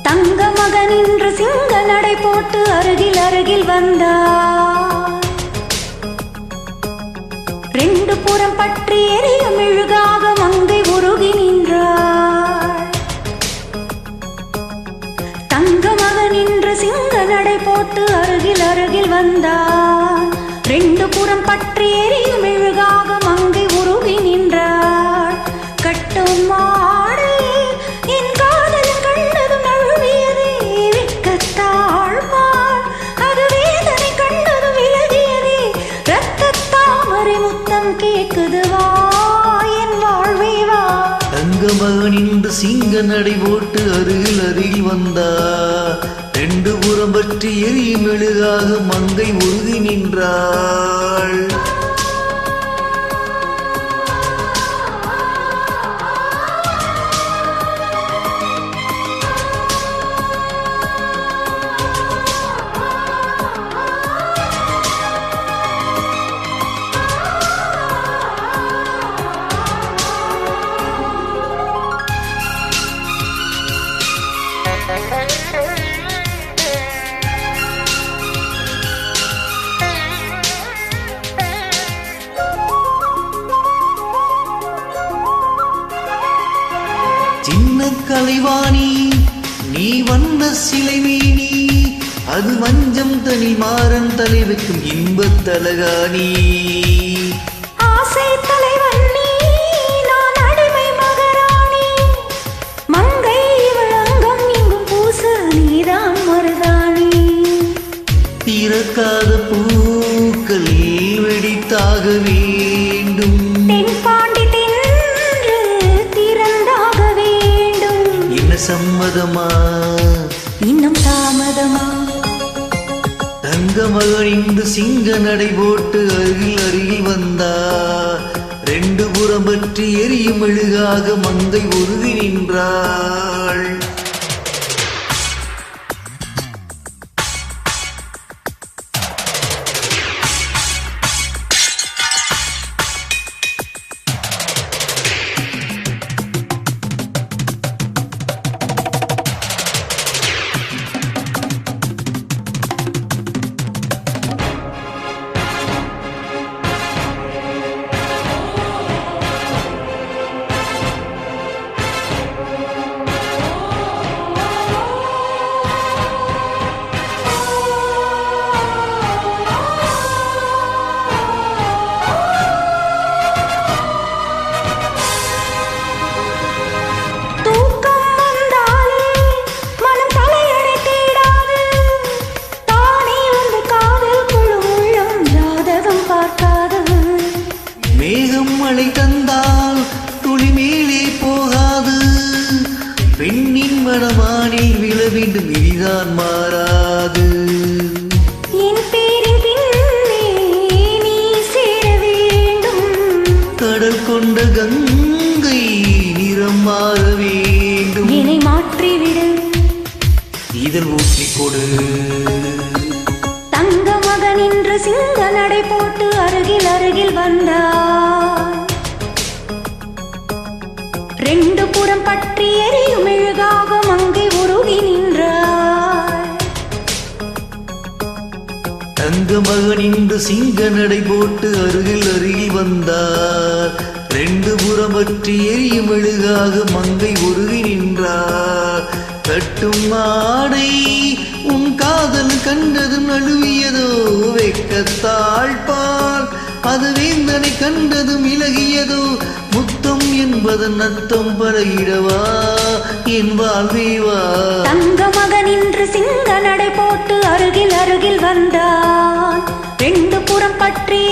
தங்க மகன் இன்று சிங்க நடை போட்டு அருகில் அருகில் வந்தார். ரெண்டு புறம் பற்றி எரிய மெழுகாக மங்கை உருகி நின்றார். தங்க மகன் இன்று சிங்க நடை போட்டு அருகில் அருகில் வந்தார். ரெண்டு புறம் பற்றி எரிய மெழுகாக மங்கை உருகி நின்றார். கட்டும் மாடு என் காதல் கண்டதும் நழுவியதே வெட்கத்தாழ்வார். அது வேதனை கண்டதும் விலகியதே ரத்தத்தாமரை முத்தம் கேட்குது வா என் வாழ்வே வா. தங்க மகன் இன்று சிங்க நடை போட்டு அருகில் அருகில் வந்தார். ரெண்டு புறம் பற்றி எரியும் மெழுகாக மங்கை உருகி நின்றாள். சின்ன கலைவாணி நீ வந்த சிலைமேனி, அது மஞ்சம் தனி மாறன் தலை வைக்கும் இன்பத் தலகாணி. ஆசை தலைவன் நீ நான் அடிமை மகராணி. மங்கை விளங்கம் எங்கும் பூச நீதான் மருதாணி. திறக்காத பூக்கள் வெடித்தாக வேண்டும். தென்பாண்டி தென்று திறந்தாக வேண்டும். என்ன சம்மதமா இன்னும் தாமதமா? தங்க மகன் இன்று சிங்க நடை போட்டு அருகில் அருகில் வந்தார். ரெண்டு புறம் பற்றி எரியும் மெழுகாக மங்கை உருகி நின்றாள். மழை தந்தால் துளி மேலே போகாது. பெண்ணின் மனமானில் விழ வேண்டும் விதிதான் மாறாது. என் பேரின் பின்னே நீ சேர வேண்டும். கடல் கொண்ட கங்கை நிறம் மாற வேண்டும். என்னை மாற்றிவிடு, இதழ் ஊற்றிக் கொடு. தங்க மகன் இன்று சிங்க நடை போட்டு அருகில் அருகில் வந்தார். ரெண்டு புறம் பற்றி எரியும் மெழுகாக மங்கை உருகி நின்றார். தங்க மகன் இன்று சிங்க நடை போட்டு அருகில் அருகில் வந்தார். ரெண்டு புறம் பற்றி எரியும் மெழுகாக மங்கை உருகி நின்றார். கட்டும் ஆடை உன் காதல் கண்டதும் நழுவியதோ வெட்கத்தாழ்பால். அது வேந்தனை கண்டதும் இலகியதோ முத்தம் என்பதன் அர்த்தம் பழகிடவா என் வாழ்வேவா. தங்க மகன் இன்று சிங்க நடை போட்டு அருகில் அருகில் வந்தார். பற்றி